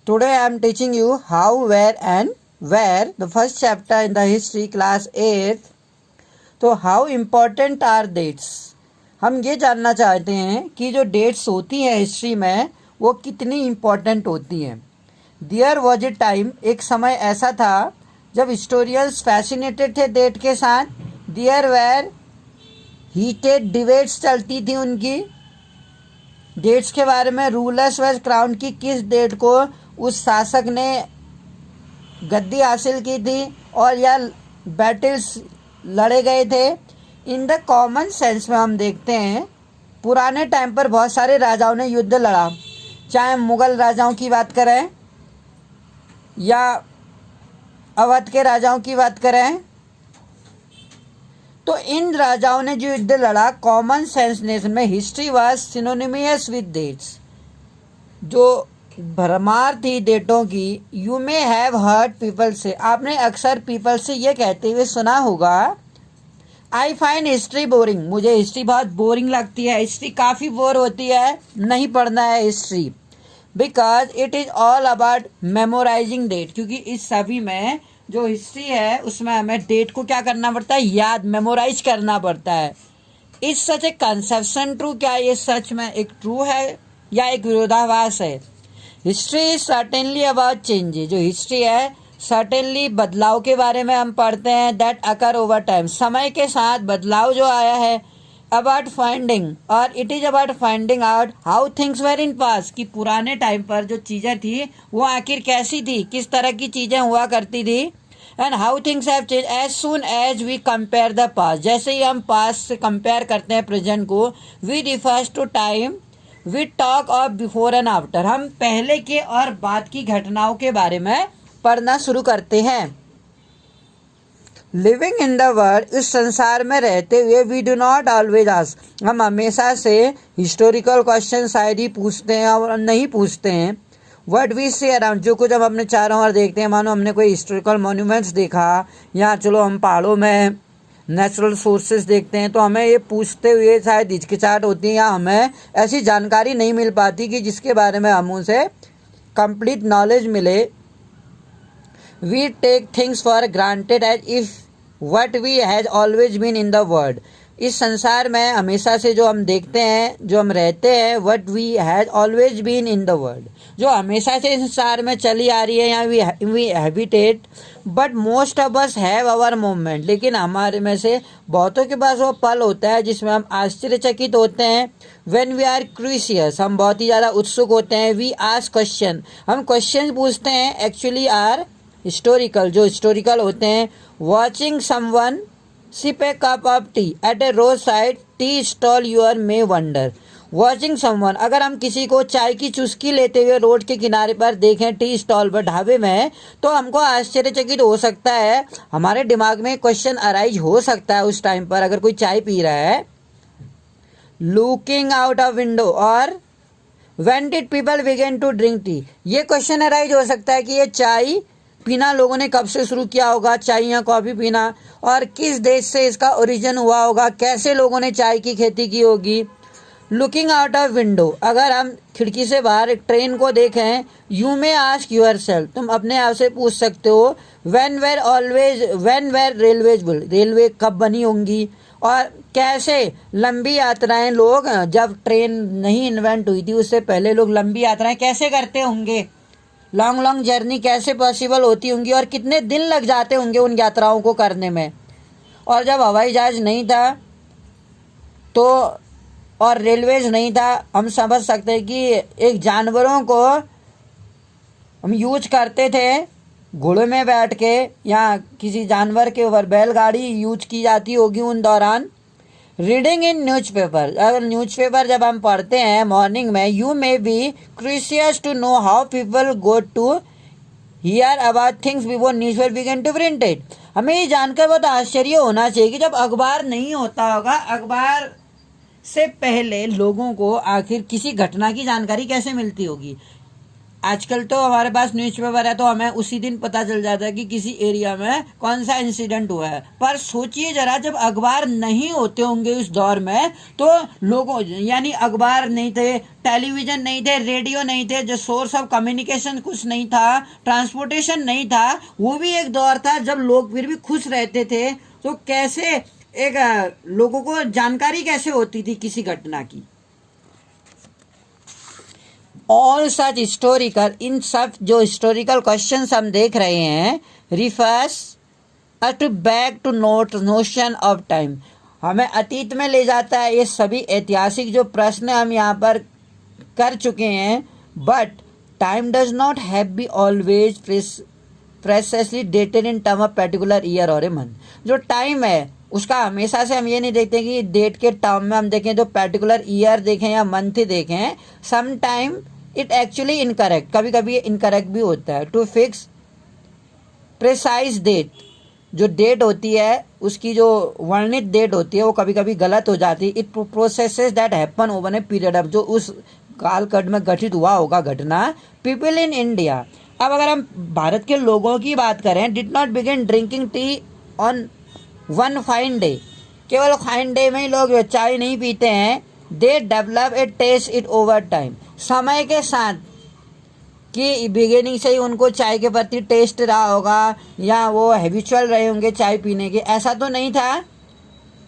Today I am teaching you how, where and where, the first chapter in the history class 8th. तो how important are dates? हम ये जानना चाहते हैं कि जो डेट्स होती हैं हिस्ट्री में वो कितनी इम्पोर्टेंट होती हैं. There was a time, एक समय ऐसा था जब हिस्टोरियंस फैसिनेटेड थे डेट के साथ. There were हीटेड डिबेट्स चलती थी उनकी डेट्स के बारे में. रूलर्स वॉज क्राउन की किस डेट को उस शासक ने गद्दी हासिल की थी और या बैटल्स लड़े गए थे. इन द कॉमन सेंस में हम देखते हैं पुराने टाइम पर बहुत सारे राजाओं ने युद्ध लड़ा, चाहे मुग़ल राजाओं की बात करें या अवध के राजाओं की बात करें. तो इन राजाओं ने जो युद्ध लड़ा कॉमन सेंस नेशन में हिस्ट्री वाज सिनोनिमियस विद डेट्स. जो भरमार थी डेटों की. You may have heard people से, आपने अक्सर पीपल से ये कहते हुए सुना होगा, आई फाइंड हिस्ट्री बोरिंग, मुझे हिस्ट्री बहुत बोरिंग लगती है, हिस्ट्री काफ़ी बोर होती है, नहीं पढ़ना है history. Because it is all about memorising date, क्योंकि इस सभी में जो हिस्ट्री है उसमें हमें डेट को क्या करना पड़ता है, याद मेमोराइज करना पड़ता है. Is such A conception true, क्या ये सच में एक ट्रू है या एक विरोधाभास है. History is certainly about changes, जो हिस्ट्री है सर्टेनली बदलाव के बारे में हम पढ़ते हैं. दैट अकर ओवर टाइम, समय के साथ बदलाव जो आया है. अबाउट फाइंडिंग, और it is about finding out how things were in past, कि पुराने टाइम पर जो चीज़ें थी वो आखिर कैसी थी, किस तरह की चीज़ें हुआ करती थी. And how things have change as soon as we compare the past, जैसे ही हम पास्ट से कंपेयर करते हैं प्रेजेंट को. We refers to time we talk of before and after, हम पहले के और बाद की घटनाओं के बारे में पढ़ना शुरू करते हैं. लिविंग इन द वर्ल्ड, इस संसार में रहते हुए, we do not always ask, हम हमेशा से हिस्टोरिकल क्वेश्चन शायद ही पूछते हैं और नहीं पूछते हैं. व्हाट वी सी अराउंड, जो कुछ हम अपने चारों ओर देखते हैं, मानो हमने कोई हिस्टोरिकल मॉन्यूमेंट्स देखा या चलो हम पहाड़ों में नेचुरल सोर्सेज देखते हैं, तो हमें ये पूछते हुए शायद हिचकिचाहट होती है या हमें ऐसी जानकारी नहीं मिल पाती कि जिसके बारे में हम उसे कंप्लीट नॉलेज मिले. We take things for granted as if what we has always been in the world, इस संसार में हमेशा से जो हम देखते हैं, जो हम रहते हैं, what we has always been in the world, जो हमेशा से इस संसार में चली आ रही है, या we habitat. But most of us have our moment, लेकिन हमारे में से बहुतों के पास वो पल होता है जिसमें हम आश्चर्यचकित होते हैं. व्हेन वी आर क्यूरियस, हम बहुत ही ज़्यादा उत्सुक होते हैं. वी आस्क क्वेश्चन, हम क्वेश्चन पूछते हैं. एक्चुअली आर हिस्टोरिकल, जो हिस्टोरिकल होते हैं. Watching someone sip a cup of tea at a road side tea stall your may wonder. Watching someone, अगर हम किसी को चाय की चुस्की लेते हुए रोड के किनारे पर देखें, टी स्टॉल पर, ढाबे में, तो हमको आश्चर्यचकित हो सकता है, हमारे दिमाग में क्वेश्चन अराइज हो सकता है उस टाइम पर अगर कोई चाय पी रहा है. लुकिंग आउट ऑफ विंडो, और when did people begin to drink tea, ये क्वेश्चन अराइज हो सकता है कि ये चाय पीना लोगों ने कब से शुरू किया होगा, चाय या कॉफ़ी पीना, और किस देश से इसका ओरिजिन हुआ होगा, कैसे लोगों ने चाय की खेती की होगी. लुकिंग आउट ऑफ विंडो, अगर हम खिड़की से बाहर एक ट्रेन को देखें, you may ask your self, तुम अपने आप से पूछ सकते हो, when were railways build, railway कब बनी होंगी, और कैसे लंबी यात्राएं लोग, जब ट्रेन नहीं इन्वेंट हुई थी उससे पहले लोग लंबी यात्राएं कैसे करते होंगे, लॉन्ग जर्नी कैसे पॉसिबल होती होंगी, और कितने दिन लग जाते होंगे उन यात्राओं को करने में. और जब हवाई जहाज़ नहीं था तो और रेलवेज नहीं था, हम समझ सकते हैं कि एक जानवरों को हम यूज करते थे घोड़े में बैठ के, या किसी जानवर के ऊपर बैलगाड़ी यूज की जाती होगी उन दौरान. रीडिंग इन न्यूज़पेपर, अगर न्यूज़पेपर जब हम पढ़ते हैं मॉर्निंग में, you may be curious to know how people go to hear about things before newspaper begin to printed. हमें ये जानकर बहुत आश्चर्य होना चाहिए कि जब अखबार नहीं होता होगा, अखबार से पहले लोगों को आखिर किसी घटना की जानकारी कैसे मिलती होगी. आजकल तो हमारे पास न्यूज़पेपर है तो हमें उसी दिन पता चल जाता है कि किसी एरिया में कौन सा इंसिडेंट हुआ है। पर सोचिए जरा, जब अखबार नहीं होते होंगे उस दौर में, तो लोगों यानी अखबार नहीं थे, टेलीविज़न नहीं थे, रेडियो नहीं थे, जो सोर्स ऑफ कम्युनिकेशन कुछ नहीं था, ट्रांसपोर्टेशन नहीं था, वो भी एक दौर था जब लोग फिर भी खुश रहते थे। तो कैसे एक लोगों को जानकारी कैसे होती थी किसी घटना की। ऑल सच हिस्टोरिकल, इन सब जो हिस्टोरिकल क्वेश्चंस हम देख रहे हैं, refers to back to notion of time, हमें अतीत में ले जाता है। ये सभी ऐतिहासिक जो प्रश्न हम यहाँ पर कर चुके हैं। But time does not have be always precisely dated in term of particular year और ए मंथ। जो टाइम है उसका हमेशा से हम ये नहीं देखते कि डेट के टर्म में हम देखें तो पर्टिकुलर ईयर देखें या मंथ देखें। Some time it actually incorrect, कभी कभी ये इनकरेक्ट भी होता है। टू फिक्स प्रिसाइज डेट, जो डेट होती है उसकी जो वर्णित डेट होती है वो कभी कभी गलत हो जाती है। It processes that happen over a period of, जो उस कालखंड में घटित हुआ होगा घटना। पीपल इन इंडिया, अब अगर हम भारत के लोगों की बात करें, did not begin drinking tea on one fine day, केवल फाइन डे में ही लोग चाय नहीं पीते हैं। They develop a taste it over time, समय के साथ कि बिगिनिंग से ही उनको चाय के प्रति टेस्ट रहा होगा या वो हैबिचुअल रहे होंगे चाय पीने के, ऐसा तो नहीं था।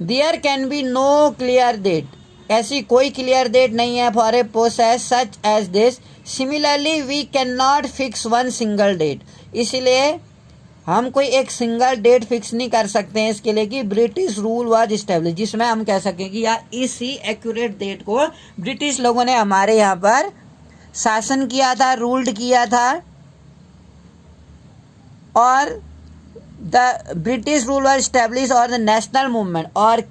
There can be no clear date, ऐसी कोई क्लियर डेट नहीं है for a process such as this. Similarly we can not fix one single date, इसलिए हम कोई एक सिंगल डेट फिक्स नहीं कर सकते हैं इसके लिए कि ब्रिटिश रूल वाज इस्टेब्लिश, जिसमें हम कह सकें कि या इसी एक्यूरेट डेट को ब्रिटिश लोगों ने हमारे यहाँ पर शासन किया था, रूल्ड किया था। और the British rule was establish और द नेशनल मूवमेंट, और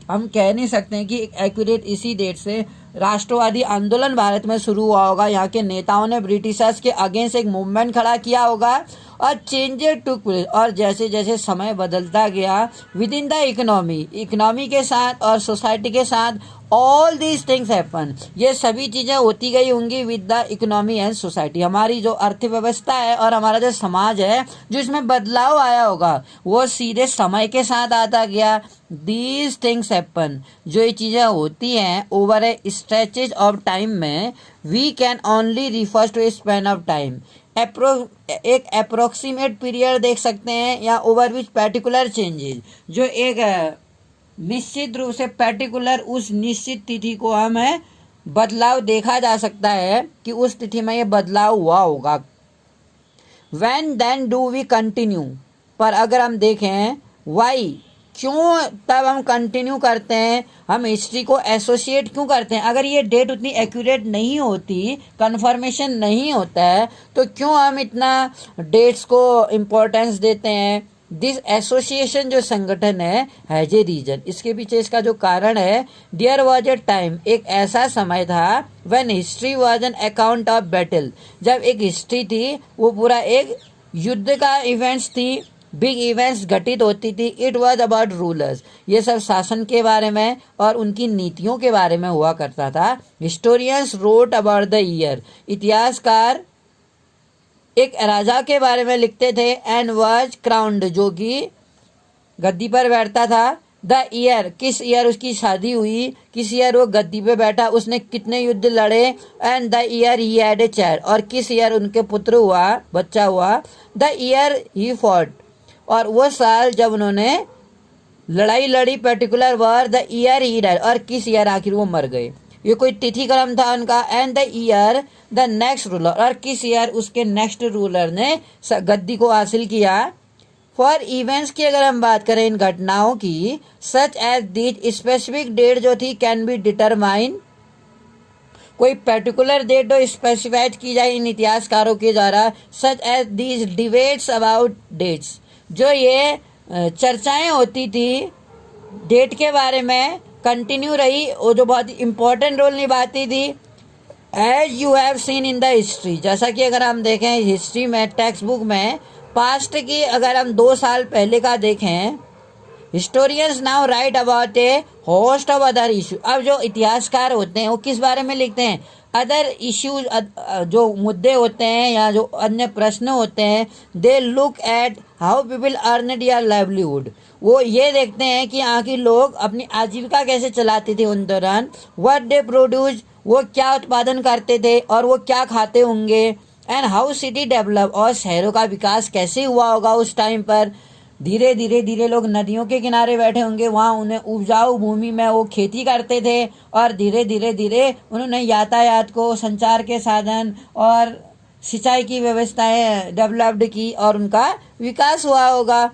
हम कह नहीं सकते हैं कि एक्यूरेट इसी डेट से राष्ट्रवादी आंदोलन भारत में शुरू हुआ होगा। यहाँ के नेताओं ने ब्रिटिशर्स के अगेंस्ट एक मूवमेंट खड़ा किया होगा और चेंजेस टुक प्लेस, और जैसे जैसे समय बदलता गया विद इन द इकोनॉमी के साथ और सोसाइटी के साथ, ऑल दीज थिंग्स हैपन, ये सभी चीज़ें होती गई होंगी with the economy and society. हमारी जो अर्थव्यवस्था है और हमारा जो समाज है, जो इसमें बदलाव आया होगा वो सीधे समय के साथ आता गया। दीज थिंग्स हैपन, जो ये चीज़ें होती हैं over a stretches of time में, we can only refer to a span of time, एक अप्रोक्सीमेट पीरियड देख सकते हैं या ओवर विच पर्टिकुलर चेंजेस, जो एक निश्चित रूप से पर्टिकुलर उस निश्चित तिथि को हमें बदलाव देखा जा सकता है कि उस तिथि में ये बदलाव हुआ होगा। When then do we continue, पर अगर हम देखें वाई, क्यों तब हम कंटिन्यू करते हैं, हम हिस्ट्री को एसोसिएट क्यों करते हैं। अगर ये डेट उतनी एक्यूरेट नहीं होती, कंफर्मेशन नहीं होता है, तो क्यों हम इतना डेट्स को इम्पोर्टेंस देते हैं। दिस एसोसिएशन जो संगठन है हैज ए रीजन, इसके पीछे इसका जो कारण है, देयर वॉज ए टाइम, एक ऐसा समय था when history was an account of battle, जब एक हिस्ट्री थी वो पूरा एक युद्ध का इवेंट्स थी, बिग इवेंट्स घटित होती थी। इट वॉज अबाउट रूलर्स, ये सब शासन के बारे में और उनकी नीतियों के बारे में हुआ करता था। Historians wrote about the year, इतिहासकार एक राजा के बारे में लिखते थे। एंड वाज क्राउंड, जो कि गद्दी पर बैठता था। द ईयर, किस ईयर उसकी शादी हुई, किस ईयर वो गद्दी पे बैठा, उसने कितने युद्ध लड़े। And the year he had a child, और किस ईयर उनके पुत्र हुआ, बच्चा हुआ। द ईयर ही फॉट, और वो साल जब उन्होंने लड़ाई लड़ी, particular war. The year he died, और किस ईयर आखिर वो मर गए, ये कोई तिथि क्रम था उनका। And the year the next ruler, और किस ईयर उसके नेक्स्ट रूलर ने गद्दी को हासिल किया। फॉर इवेंट्स की अगर हम बात करें इन घटनाओं की, such as this specific date जो थी कैन बी डिटरमाइन, कोई पर्टिकुलर डेट जो स्पेसिफाइड की जाए इन इतिहासकारों के द्वारा। Such as these debates about dates, जो ये चर्चाएं होती थी डेट के बारे में, कंटिन्यू रही, वो जो बहुत इम्पोर्टेंट रोल निभाती थी। As you have seen in the history, जैसा कि अगर हम देखें हिस्ट्री में, टेक्स्ट बुक में, पास्ट की अगर हम 2 साल पहले का देखें, historians now right about A host of other issue. अब जो इतिहासकार होते हैं वो किस बारे में लिखते हैं, अदर इश्यूज, जो मुद्दे होते हैं या जो अन्य प्रश्न होते हैं, they look at how people earn their livelihood, वो ये देखते हैं कि यहाँ के लोग अपनी आजीविका कैसे चलाते थे उन दौरान, व्हाट दे प्रोड्यूस, वो क्या उत्पादन करते थे और वो क्या खाते होंगे, एंड हाउ सिटी डेवलप, और शहरों का विकास कैसे हुआ होगा उस टाइम पर। धीरे धीरे धीरे लोग नदियों के किनारे बैठे होंगे, वहाँ उन्हें उपजाऊ भूमि में वो खेती करते थे और धीरे धीरे धीरे उन्होंने यातायात को, संचार के साधन और सिंचाई की व्यवस्थाएं डेवलप्ड की और उनका विकास हुआ होगा।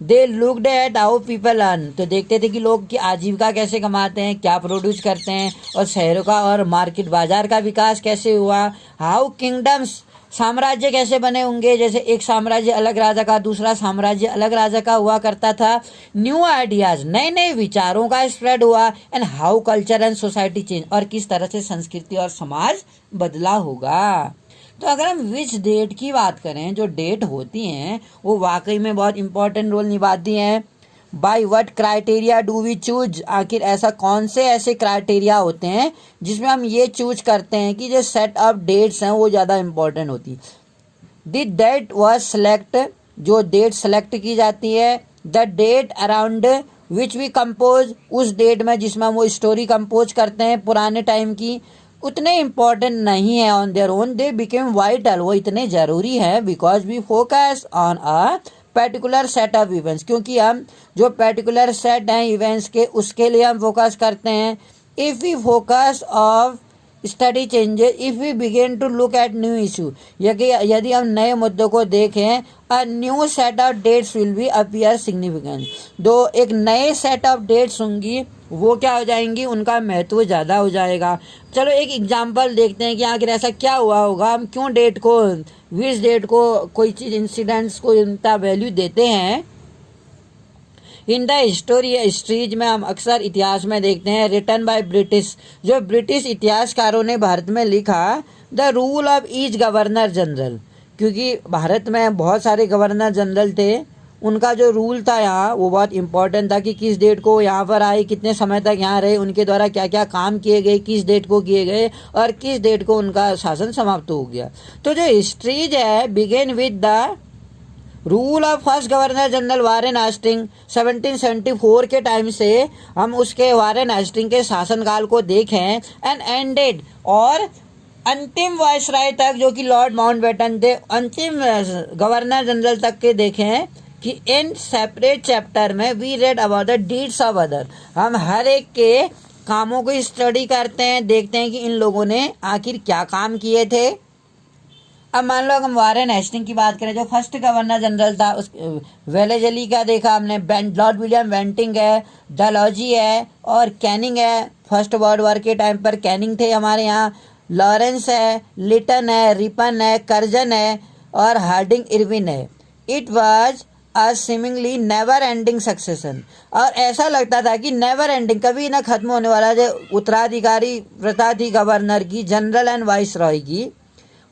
They looked at how people earn, तो देखते थे कि लोग की आजीविका कैसे कमाते हैं, क्या प्रोड्यूस करते हैं, और शहरों का और मार्केट बाजार का विकास कैसे हुआ। हाउ किंगडम्स, साम्राज्य कैसे बने होंगे, जैसे एक साम्राज्य अलग राजा का, दूसरा साम्राज्य अलग राजा का हुआ करता था। न्यू आइडियाज, नए नए विचारों का स्प्रेड हुआ। And how culture and society change, और किस तरह से संस्कृति और समाज बदला होगा। तो अगर हम विच डेट की बात करें, जो डेट होती हैं वो वाकई में बहुत इंपॉर्टेंट रोल निभाती हैं। By what criteria do we choose, आखिर ऐसा कौन से ऐसे क्राइटेरिया होते हैं जिसमें हम ये चूज करते हैं कि जो सेट ऑफ डेट्स हैं वो ज़्यादा इंपॉर्टेंट होती। द डेट वाज सेलेक्ट, जो डेट सेलेक्ट की जाती है। The date around which we compose, उस डेट में जिसमें हम वो स्टोरी कंपोज करते हैं पुराने टाइम की, उतने इम्पोर्टेंट नहीं है on their own, they became vital, वो इतने ज़रूरी है because we focus on a particular set of events, क्योंकि हम जो पर्टिकुलर सेट हैं इवेंट्स के उसके लिए हम फोकस करते हैं। If we focus of study changes, if we begin to look at new issue, यदि हम नए मुद्दों को देखें, a new set of dates will be appear significant, दो एक नए सेट ऑफ डेट्स होंगी वो क्या हो जाएंगी, उनका महत्व ज़्यादा हो जाएगा। चलो एक एग्जांपल देखते हैं कि आखिर ऐसा क्या हुआ होगा, हम क्यों डेट को, विच डेट को कोई चीज़ इंसिडेंट्स को इतना वैल्यू देते हैं। इन द हिस्ट्रीज में हम अक्सर इतिहास में देखते हैं, रिटन बाय ब्रिटिश, जो ब्रिटिश इतिहासकारों ने भारत में लिखा, the rule of each governor general, क्योंकि भारत में बहुत सारे गवर्नर जनरल थे, उनका जो रूल था यहाँ वो बहुत इंपॉर्टेंट था कि किस डेट को यहाँ पर आए, कितने समय तक यहाँ रहे, उनके द्वारा क्या क्या काम किए गए, किस डेट को किए गए और किस डेट को उनका शासन समाप्त हो गया। तो जो हिस्ट्रीज है begin with the rule of first governor general Warren Hasting, 1774 के टाइम से हम उसके वारेन हेस्टिंग के शासनकाल को देखें, एंड एंडेड, और अंतिम वायसराय तक जो कि लॉर्ड माउंटबेटन थे, अंतिम गवर्नर जनरल तक के देखें कि इन सेपरेट चैप्टर में we read about the deeds of other, हम हर एक के कामों को स्टडी करते हैं, देखते हैं कि इन लोगों ने आखिर क्या काम किए थे। अब मान लो हम वारेन हेस्टिंग की बात करें, जो फर्स्ट गवर्नर जनरल था, उस वेलेजली का देखा हमने, लॉर्ड विलियम बेंटिंग है, डलहौजी है और कैनिंग है, फर्स्ट वर्ल्ड वॉर के टाइम पर कैनिंग थे हमारे यहाँ, लॉरेंस है, लिटन है, रिपन है, कर्जन है और हार्डिंग इरविन है। It was a seemingly never ending succession, और ऐसा लगता था कि नेवर एंडिंग, कभी ना खत्म होने वाला जो उत्तराधिकारी प्रथा थी गवर्नर की, जनरल एंड वाइस रॉय की।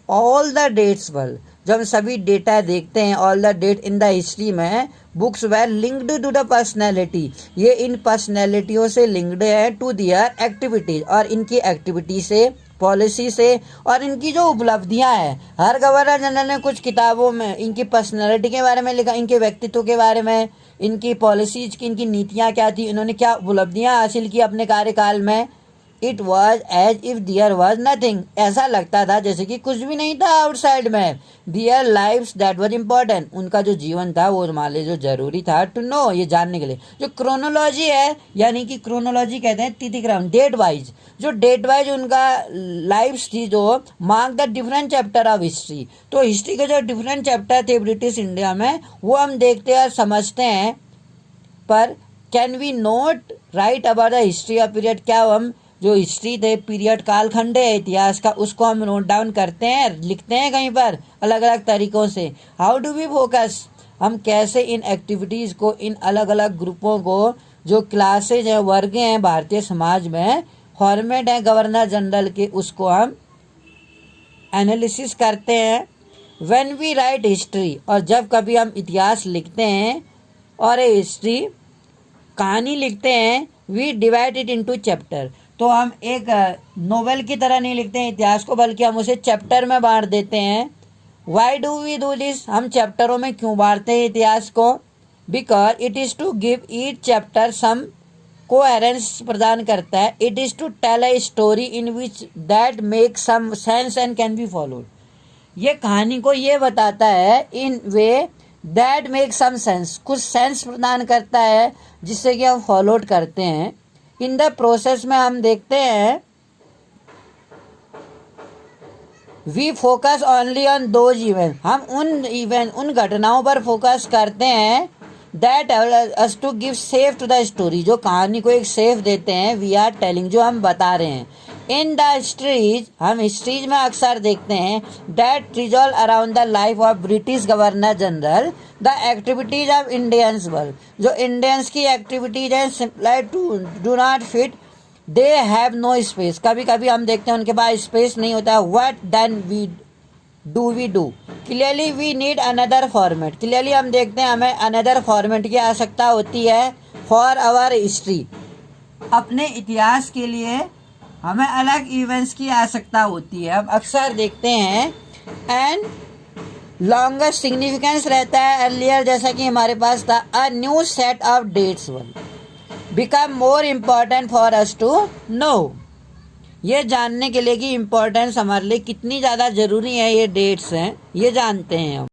ऑल द डेट्स वर, जब हम सभी डेटा देखते हैं, all the date in the history में, books were linked to the personality, ये इन पर्सनैलिटियों से लिंक्ड है, टू दियर एक्टिविटीज, और इनकी एक्टिविटी से, पॉलिसी से, और इनकी जो उपलब्धियां हैं। हर गवर्नर जनरल ने कुछ किताबों में इनकी पर्सनैलिटी के बारे में लिखा, इनके व्यक्तित्व के बारे में, इनकी पॉलिसीज की, इनकी नीतियां क्या थी, इन्होंने क्या उपलब्धियां हासिल की अपने कार्यकाल में। It was as if there was nothing, ऐसा लगता था जैसे कि कुछ भी नहीं था आउटसाइड में। दियर लाइफ्स दैट वॉज इम्पॉर्टेंट, उनका जो जीवन था वो हमारे लिए जो जरूरी था, टू नो, ये जानने के लिए। जो क्रोनोलॉजी है, यानी कि क्रोनोलॉजी कहते हैं तिथिक्रम, डेट वाइज, जो डेट वाइज उनका लाइफ्स थी, जो mark the different chapter of history, तो हिस्ट्री के जो डिफरेंट चैप्टर थे ब्रिटिश इंडिया में वो हम देखते हैं और समझते हैं। पर can we not write about the history of period, क्या हम जो हिस्ट्री थे, पीरियड, कालखंड है इतिहास का, उसको हम नोट डाउन करते हैं, लिखते हैं कहीं पर अलग अलग तरीकों से। हाउ डू वी फोकस, हम कैसे इन एक्टिविटीज़ को, इन अलग अलग ग्रुपों को, जो क्लासेज हैं, वर्ग हैं भारतीय समाज में, फॉर्मेट है गवर्नर जनरल के, उसको हम एनालिसिस करते हैं। व्हेन वी राइट हिस्ट्री, और जब कभी हम इतिहास लिखते हैं और हिस्ट्री कहानी लिखते हैं, we divide it into chapter, तो हम एक नोवेल की तरह नहीं लिखते हैं इतिहास को, बल्कि हम उसे चैप्टर में बांट देते हैं। Why do we do this? हम चैप्टरों में क्यों बांटते हैं इतिहास को? Because it is to give each chapter some coherence प्रदान करता है। It is to tell a story in which that make some sense and can be followed. ये कहानी को ये बताता है in way that make some sense, कुछ सेंस प्रदान करता है जिससे कि हम फॉलोड करते हैं। इन द प्रोसेस में हम देखते हैं we focus only on those event, हम उन घटनाओं पर फोकस करते हैं that us to give safe to the story, जो कहानी को एक सेफ देते हैं। वी आर टेलिंग, जो हम बता रहे हैं। इन द हिस्ट्रीज, हम हिस्ट्रीज में अक्सर देखते हैं that resolve around the life of British governor general the activities of Indians world, जो इंडियंस की एक्टिविटीज हैं simply do not fit, they have no space. कभी कभी हम देखते हैं उनके पास स्पेस नहीं होता है। What then we do clearly we need another format, clearly हम देखते हैं हमें अनदर फॉर्मेट की आवश्यकता होती है फॉर आवर हिस्ट्री, अपने इतिहास के लिए हमें अलग इवेंट्स की आवश्यकता होती है। हम अक्सर देखते हैं एंड लॉन्गेस्ट सिग्निफिकेंस रहता है अर्लियर, जैसा कि हमारे पास था a new set of dates one become more important for us to know. ये जानने के लिए कि इम्पोर्टेंस हमारे लिए कितनी ज़्यादा ज़रूरी है ये डेट्स हैं, ये जानते हैं हम।